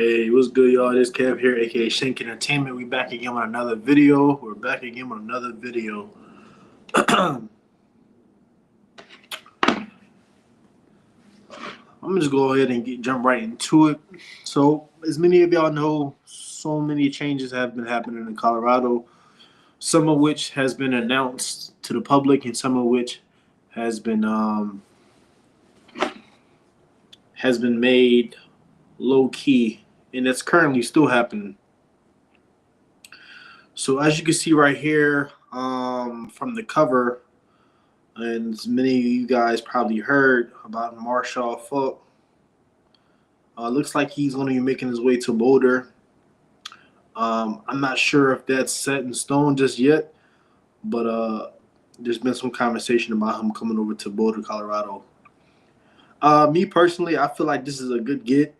Hey, what's good, y'all? This Kev here, aka Shank Entertainment. We back again with another video. We're back again with another video. I'm gonna just go ahead and jump right into it. So, as many of y'all know, so many changes have been happening in Colorado. Some of which has been announced to the public, and some of which has been made low key, and it's currently still happening. So as you can see right here, from the cover, and as many of you guys probably heard about Marshall Falk. Looks like he's going to be making his way to Boulder. I'm not sure if that's set in stone just yet, but there's been some conversation about him coming over to Boulder, Colorado. Me personally, I feel like this is a good get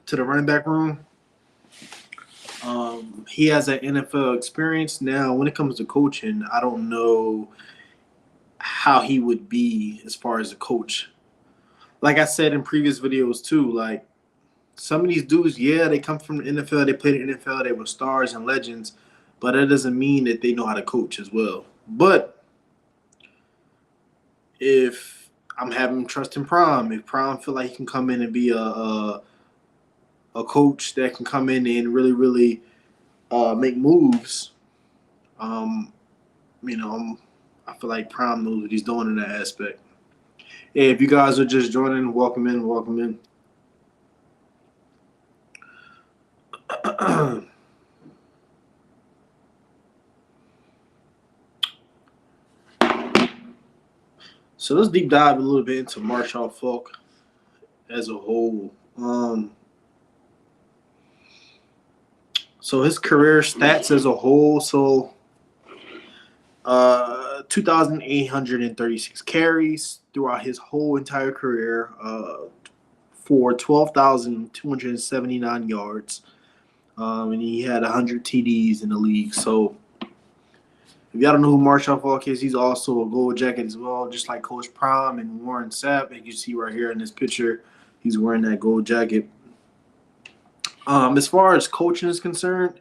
to the running back room. He has that NFL experience. Now, when it comes to coaching, I don't know how he would be as far as a coach. Like I said in previous videos too, like some of these dudes, yeah, they come from the NFL, they played in the NFL, they were stars and legends, but that doesn't mean that they know how to coach as well. But if I'm having trust in Prime, if Prime feel like he can come in and be a coach that can come in and really make moves, I feel like Prime knows what he's doing in that aspect. Hey, if you guys are just joining, welcome in, welcome in. So let's deep dive a little bit into Marshall Falk as a whole. So his career stats as a whole, 2,836 carries throughout his whole entire career, for 12,279 yards, and he had 100 TDs in the league. So if y'all don't know who Marshall Falk is, he's also a gold jacket as well, just like Coach Prime and Warren Sapp. As you see right here in this picture, he's wearing that gold jacket. As far as coaching is concerned,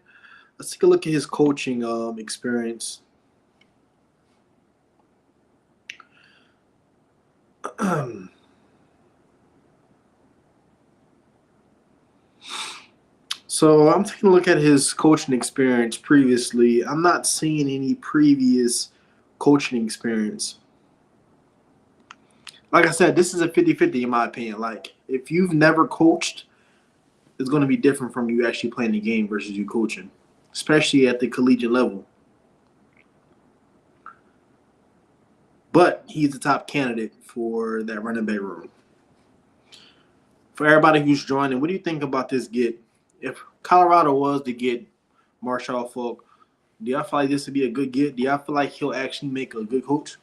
let's take a look at his coaching experience. So I'm taking a look at his coaching experience previously. I'm not seeing any previous coaching experience. Like I said, this is a 50-50 in my opinion. Like, if you've never coached, it's going to be different from you actually playing the game versus you coaching, especially at the collegiate level. But he's the top candidate for that running back room. For everybody who's joining, what do you think about this get? If Colorado was to get Marshall Falk, do y'all feel like this would be a good get? Do y'all feel like he'll actually make a good coach?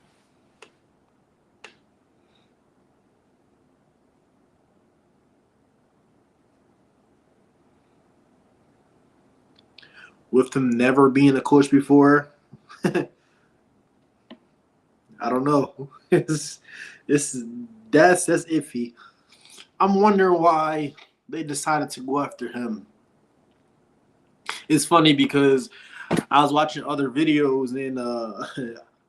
With him never being a coach before, I don't know. That's iffy. I'm wondering why they decided to go after him. It's funny because I was watching other videos and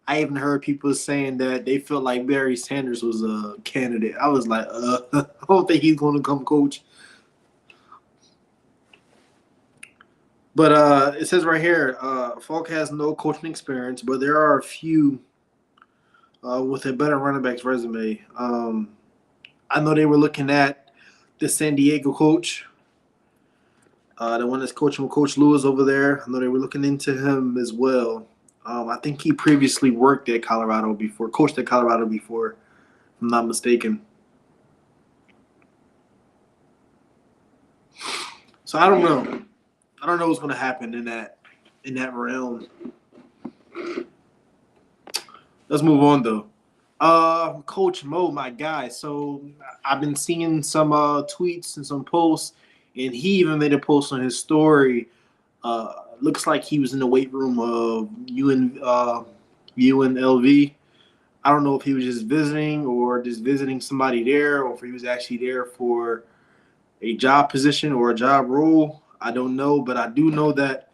I even heard people saying that they felt like Barry Sanders was a candidate. I was like, I don't think he's going to come coach. But it says right here, Falk has no coaching experience, but there are a few with a better running back's resume. I know they were looking at the San Diego coach, the one that's coaching with Coach Lewis over there. I know they were looking into him as well. I think he previously worked at Colorado before, coached at Colorado before, if I'm not mistaken. So I don't know. I don't know what's going to happen in that realm. Let's move on though. Coach Mo, my guy. So I've been seeing some tweets and some posts, and he even made a post on his story. Looks like he was in the weight room of UNLV. I don't know if he was just visiting or just visiting somebody there, or if he was actually there for a job position or a job role. I don't know, but I do know that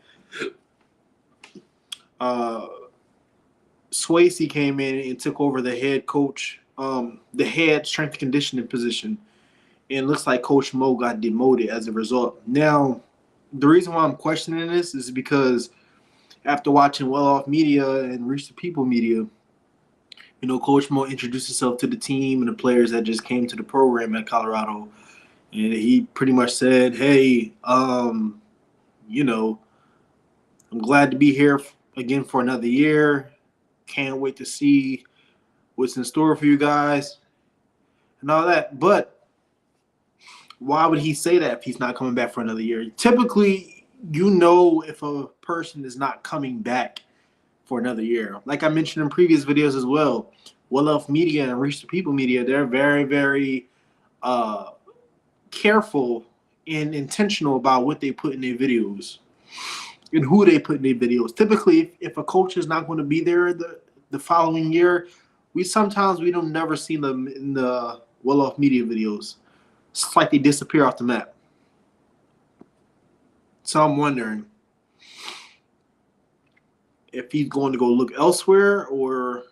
Swayze came in and took over the head coach, the head strength and conditioning position. And it looks like Coach Mo got demoted as a result. Now, the reason why I'm questioning this is because after watching Well Off Media and Reach the People Media, Coach Mo introduced himself to the team and the players that just came to the program at Colorado. And he pretty much said, hey, I'm glad to be here again for another year. Can't wait to see what's in store for you guys and all that. But why would he say that if he's not coming back for another year? Typically, if a person is not coming back for another year. Like I mentioned in previous videos as well, Well Off Media and Reach the People Media, they're very, very careful and intentional about what they put in their videos and who they put in their videos. Typically, if a coach is not going to be there the following year, we don't never see them in the Well Off Media videos. It's like they disappear off the map. So I'm wondering if he's going to go look elsewhere, or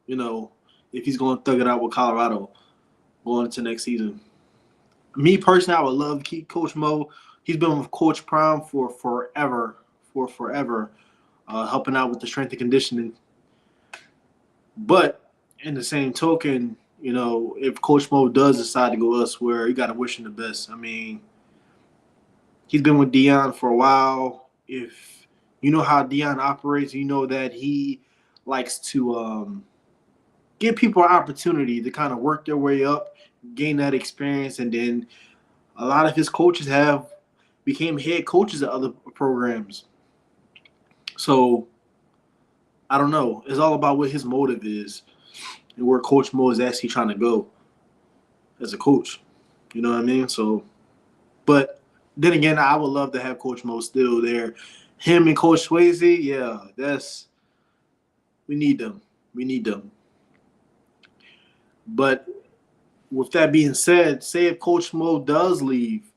if he's going to thug it out with Colorado going into next season. Me personally, I would love to keep Coach Mo. He's been with Coach Prime for forever, helping out with the strength and conditioning. But in the same token, if Coach Mo does decide to go elsewhere, you got to wish him the best. I mean, he's been with Deion for a while. If you know how Deion operates, you know that he likes to give people an opportunity to kind of work their way up, gain that experience, and then a lot of his coaches have became head coaches at other programs. So I don't know. It's all about what his motive is and where Coach Mo is actually trying to go as a coach. You know what I mean? So, but then again, I would love to have Coach Mo still there. Him and Coach Swayze, yeah, we need them. We need them. But with that being said, say if Coach Mo does leave,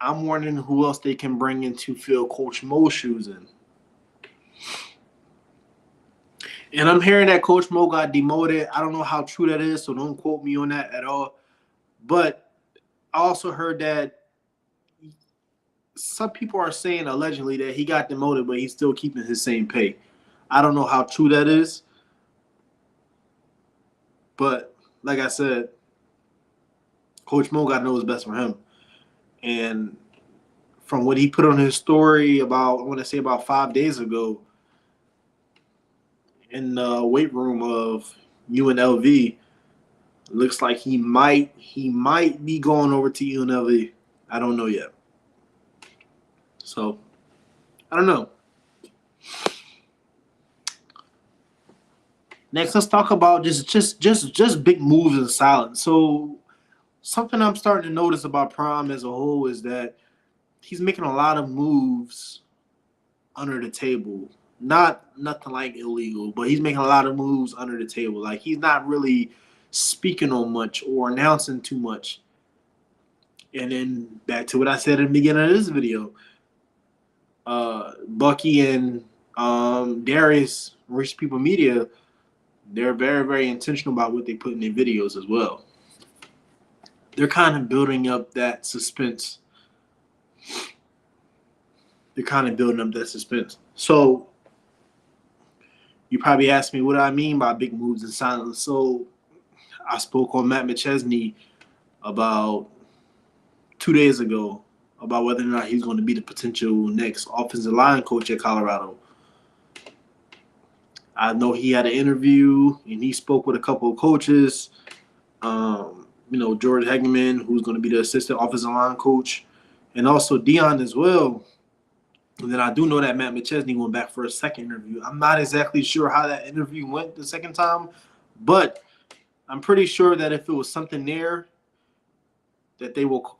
I'm wondering who else they can bring in to fill Coach Mo's shoes in. And I'm hearing that Coach Mo got demoted. I don't know how true that is, so don't quote me on that at all. But I also heard that some people are saying allegedly that he got demoted, but he's still keeping his same pay. I don't know how true that is. But like I said, Coach Mo got to know what's best for him. And from what he put on his story about 5 days ago in the weight room of UNLV, looks like he might be going over to UNLV. I don't know yet. So I don't know. Next, let's talk about just big moves in silence. So something I'm starting to notice about Prime as a whole is that he's making a lot of moves under the table. Nothing like illegal, but he's making a lot of moves under the table. Like he's not really speaking on much or announcing too much. And then back to what I said in the beginning of this video. Bucky and Darius, Rich People Media, they're very, very intentional about what they put in their videos as well. They're kind of building up that suspense. So you probably asked me what I mean by big moves in silence. So I spoke on Matt McChesney about 2 days ago about whether or not he's going to be the potential next offensive line coach at Colorado. I know he had an interview and he spoke with a couple of coaches. George Hegeman, who's going to be the assistant offensive line coach, and also Deion as well. And then I do know that Matt McChesney went back for a second interview. I'm not exactly sure how that interview went the second time, but I'm pretty sure that if it was something there, that they will,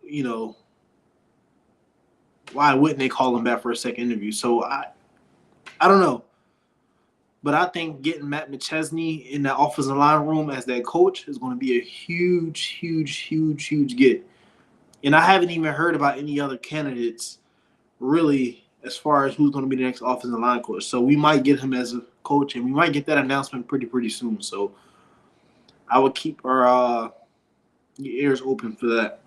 why wouldn't they call him back for a second interview? So I don't know. But I think getting Matt McChesney in that offensive line room as that coach is going to be a huge, huge, huge, huge get. And I haven't even heard about any other candidates really as far as who's going to be the next offensive line coach. So we might get him as a coach, and we might get that announcement pretty soon. So I would keep our ears open for that.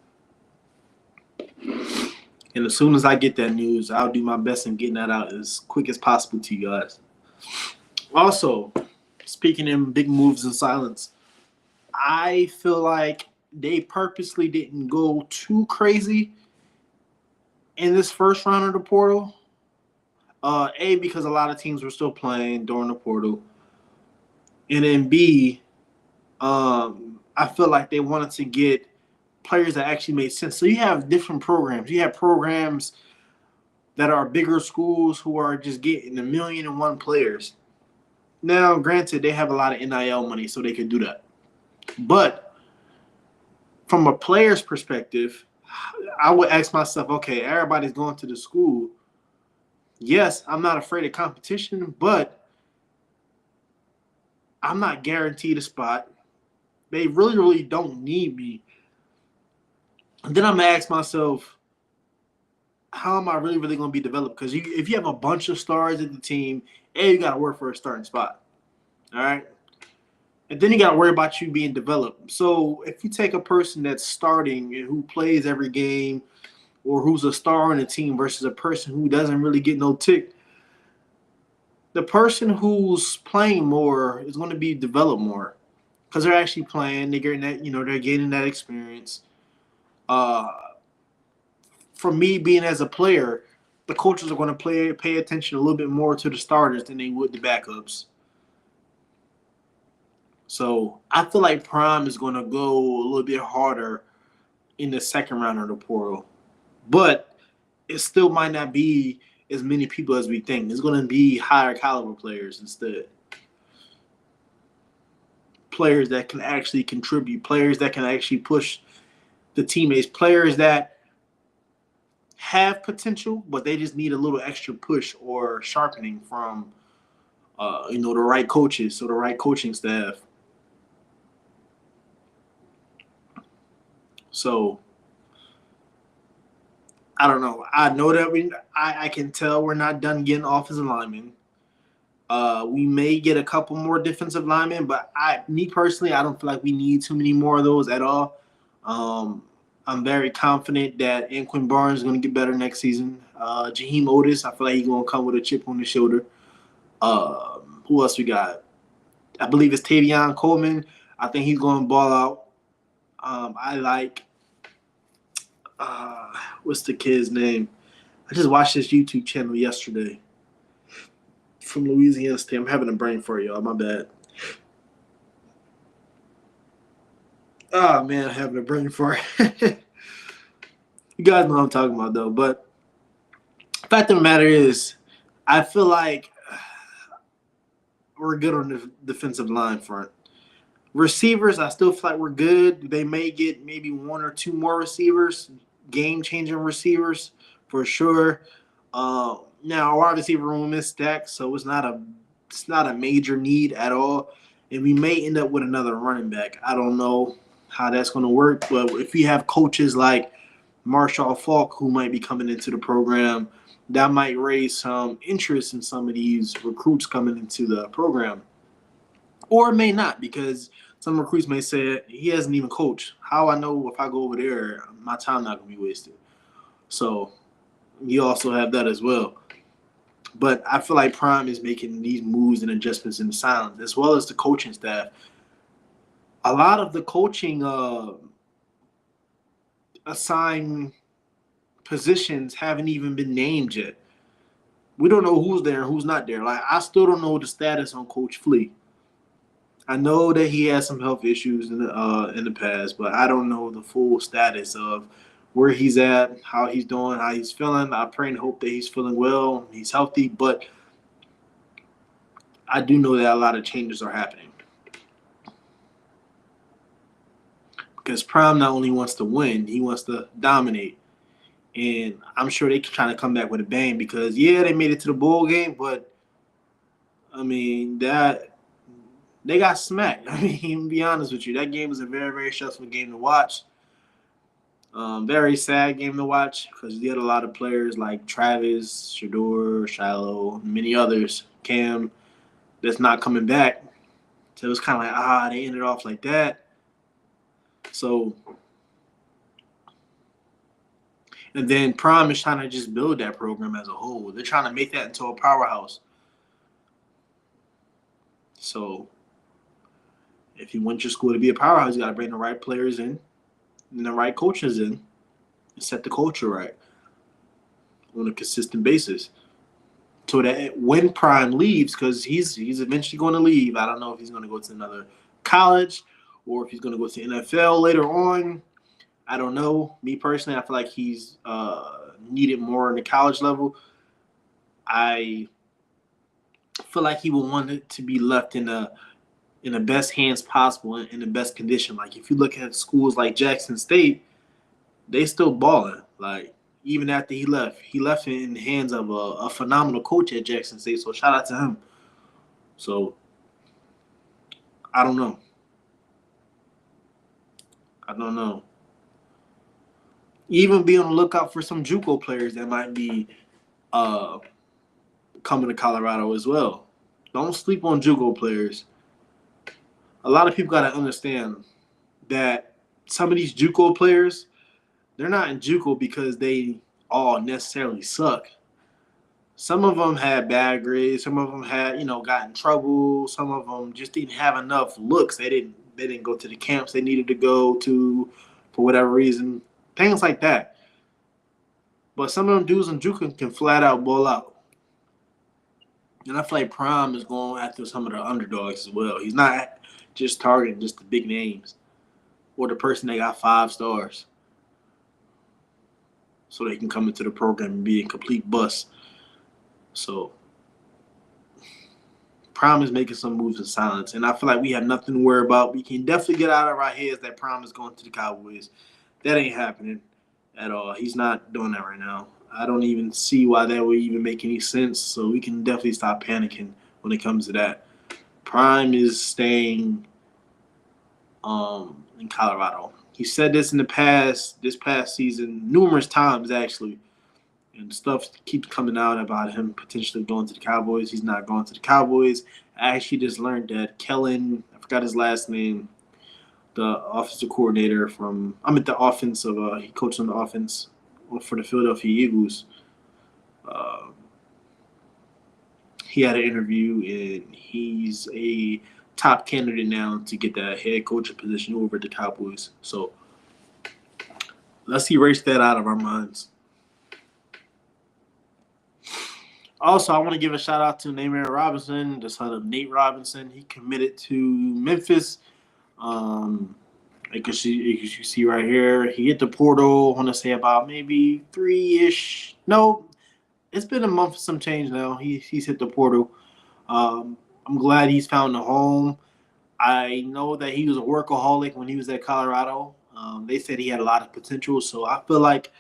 And as soon as I get that news, I'll do my best in getting that out as quick as possible to you guys. Also, speaking in big moves in silence, I feel like they purposely didn't go too crazy in this first round of the portal. A, because a lot of teams were still playing during the portal. And then B, I feel like they wanted to get players that actually made sense. So you have different programs. You have programs that are bigger schools who are just getting 1,000,001 players. Now, granted, they have a lot of NIL money, so they could do that. But from a player's perspective, I would ask myself, okay, everybody's going to the school. Yes, I'm not afraid of competition, but I'm not guaranteed a spot. They really don't need me. And then I'm going to ask myself, how am I really going to be developed? Because if you have a bunch of stars at the team, you got to work for a starting spot. All right? And then you got to worry about you being developed. So if you take a person that's starting and who plays every game, or who's a star on the team versus a person who doesn't really get no tick, the person who's playing more is going to be developed more because they're actually playing. They're getting that, they're gaining that experience. For me, being as a player, the coaches are going to pay attention a little bit more to the starters than they would the backups. So I feel like Prime is going to go a little bit harder in the second round of the portal. But it still might not be as many people as we think. It's going to be higher caliber players instead. Players that can actually contribute. Players that can actually push the teammates. Players that have potential, but they just need a little extra push or sharpening from, the right coaches or the right coaching staff. So I don't know. I know that I can tell we're not done getting offensive linemen. We may get a couple more defensive linemen, but me personally, I don't feel like we need too many more of those at all. I'm very confident that Anquin Barnes is going to get better next season. Jaheim Otis, I feel like he's going to come with a chip on his shoulder. Who else we got? I believe it's Tavion Coleman. I think he's going to ball out. I like what's the kid's name? I just watched this YouTube channel yesterday from Louisiana State. I'm having a brain for y'all. My bad. Oh, man, I'm having a brain for it. You guys know what I'm talking about, though. But the fact of the matter is, I feel like we're good on the defensive line front. Receivers, I still feel like we're good. They may get maybe one or two more receivers, game-changing receivers for sure. Now our wide receiver room is stacked, so it's not a major need at all. And we may end up with another running back. I don't know how that's going to work, but if you have coaches like Marshall Falk who might be coming into the program, that might raise some interest in some of these recruits coming into the program. Or it may not, because some recruits may say he hasn't even coached. How I know if I go over there, my time not going to be wasted. So you also have that as well. But I feel like Prime is making these moves and adjustments in silence, as well as the coaching staff. A lot of the coaching assigned positions haven't even been named yet. We don't know who's there and who's not there. Like, I still don't know the status on Coach Flea. I know that he has some health issues in the past, but I don't know the full status of where he's at, how he's doing, how he's feeling. I pray and hope that he's feeling well, he's healthy, but I do know that a lot of changes are happening. Because Prime not only wants to win, he wants to dominate. And I'm sure they're trying to come back with a bang because, they made it to the bowl game, but, I mean, they got smacked. I mean, to be honest with you, that game was a very, very stressful game to watch. Very sad game to watch because you had a lot of players like Travis, Shador, Shiloh, many others, Cam, that's not coming back. So it was kind of like, they ended off like that. So, and then Prime is trying to just build that program as a whole. They're trying to make that into a powerhouse. So, if you want your school to be a powerhouse, you got to bring the right players in and the right coaches in and set the culture right on a consistent basis. So that when Prime leaves, because he's eventually going to leave, I don't know if he's going to go to another college or if he's going to go to NFL later on. I don't know. Me personally, I feel like he's needed more in the college level. I feel like he would want it to be left in the best hands possible, in the best condition. Like if you look at schools like Jackson State, they still balling. Like even after he left it in the hands of a phenomenal coach at Jackson State. So shout out to him. So I don't know. Even be on the lookout for some JUCO players that might be coming to Colorado as well. Don't sleep on JUCO players. A lot of people got to understand that some of these JUCO players, they're not in JUCO because they all necessarily suck. Some of them had bad grades. Some of them had, got in trouble. Some of them just didn't have enough looks. They didn't go to the camps they needed to go to for whatever reason. Things like that. But some of them dudes in JUCO can flat out ball out. And I feel like Prime is going after some of the underdogs as well. He's not just targeting just the big names or the person that got 5 stars so they can come into the program and be a complete bust. So Prime is making some moves in silence, and I feel like we have nothing to worry about. We can definitely get out of our heads that Prime is going to the Cowboys. That ain't happening at all. He's not doing that right now. I don't even see why that would even make any sense, so we can definitely stop panicking when it comes to that. Prime is staying in Colorado. He said this this past season, numerous times actually, and stuff keeps coming out about him potentially going to the Cowboys. He's not going to the Cowboys. I actually just learned that Kellen, I forgot his last name, the offensive coordinator he coached on the offense for the Philadelphia Eagles. He had an interview, and he's a top candidate now to get that head coaching position over the Cowboys. So let's erase that out of our minds. Also, I want to give a shout out to Nahmir Robinson, the son of Nate Robinson. He committed to Memphis. Because you see right here, he hit the portal, I want to say about maybe 3-ish. No, it's been a month, some change now. He's hit the portal. I'm glad he's found a home. I know that he was a workaholic when he was at Colorado. They said he had a lot of potential, so I feel like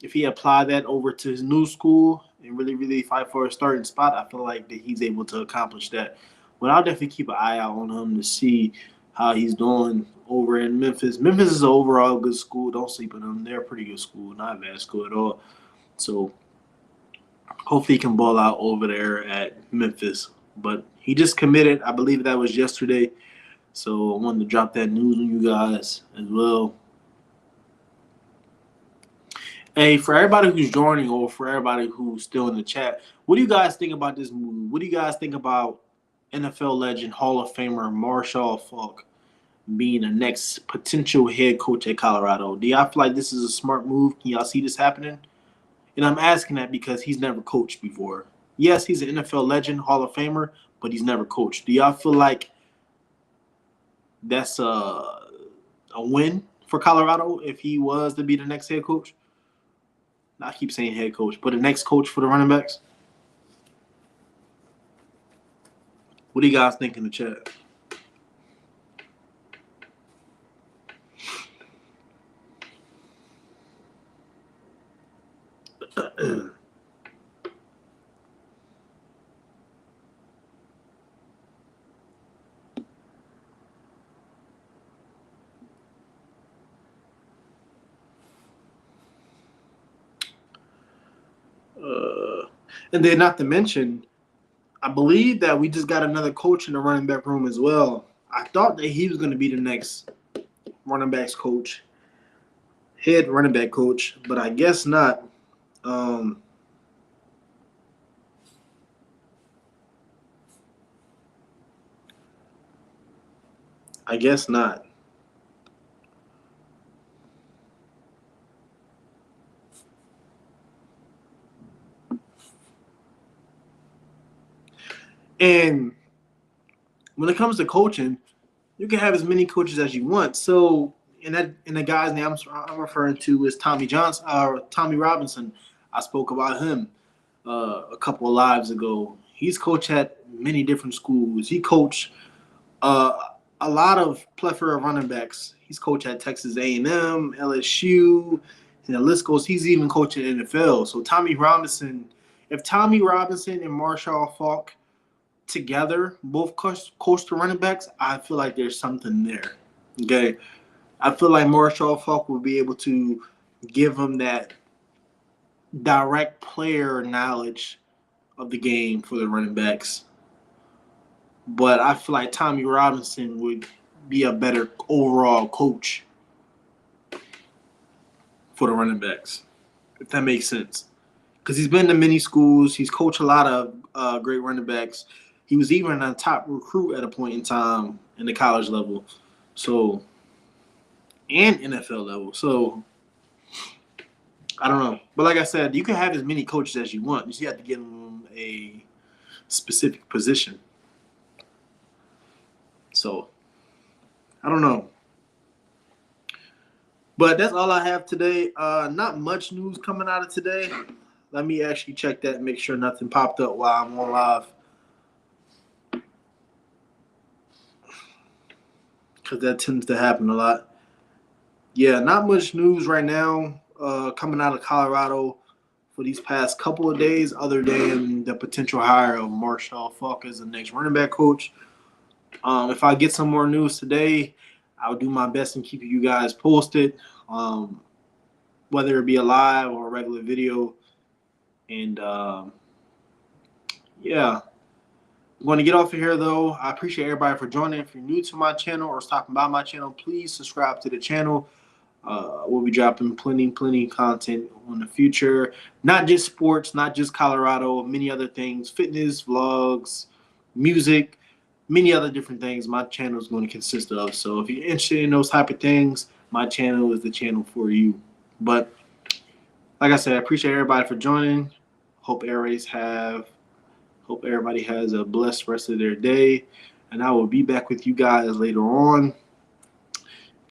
if he applied that over to his new school and really, really fight for a starting spot, I feel like that he's able to accomplish that. But I'll definitely keep an eye out on him to see how he's doing over in Memphis. Memphis is an overall good school. Don't sleep on them. They're a pretty good school, not a bad school at all. So hopefully he can ball out over there at Memphis. But he just committed. I believe that was yesterday. So I wanted to drop that news on you guys as well. Hey, for everybody who's joining or for everybody who's still in the chat, what do you guys think about this move? What do you guys think about NFL legend, Hall of Famer Marshall Faulk being the next potential head coach at Colorado? Do y'all feel like this is a smart move? Can y'all see this happening? And I'm asking that because he's never coached before. Yes, he's an NFL legend, Hall of Famer, but he's never coached. Do y'all feel like that's a win for Colorado if he was to be the next head coach? I keep saying head coach, but the next coach for the running backs? What do you guys think in the chat? And then not to mention, I believe that we just got another coach in the running back room as well. I thought that he was going to be the next running backs coach, head running back coach, but I guess not. I guess not. And when it comes to coaching, you can have as many coaches as you want. So, and the guy's name I'm referring to is Tommy Robinson. I spoke about him a couple of lives ago. He's coached at many different schools. He coached uh, a lot of plethora of running backs. He's coached at Texas A&M, LSU, and the list goes. He's even coached in the NFL. So if Tommy Robinson and Marshall Faulk together, both coach the running backs, I feel like there's something there. Okay. I feel like Marshall Faulk will be able to give him that direct player knowledge of the game for the running backs. But I feel like Tommy Robinson would be a better overall coach for the running backs, if that makes sense. Because he's been to many schools. He's coached a lot of great running backs. He was even a top recruit at a point in time in the college level. So, and NFL level. So, I don't know. But like I said, you can have as many coaches as you want. You just have to give them a specific position. So, I don't know. But that's all I have today. Not much news coming out of today. Let me actually check that and make sure nothing popped up while I'm on live. Because that tends to happen a lot. Yeah, not much news right now coming out of Colorado for these past couple of days, other than the potential hire of Marshall Faulk as the next running back coach. If I get some more news today, I'll do my best and keep you guys posted, whether it be a live or a regular video. And yeah. I'm going to get off of here, though. I appreciate everybody for joining. If you're new to my channel or stopping by my channel, please subscribe to the channel. We'll be dropping plenty content in the future. Not just sports, not just Colorado, many other things, fitness, vlogs, music, many other different things my channel is going to consist of. So if you're interested in those type of things, my channel is the channel for you. But like I said, I appreciate everybody for joining. Hope everybody has a blessed rest of their day. And I will be back with you guys later on.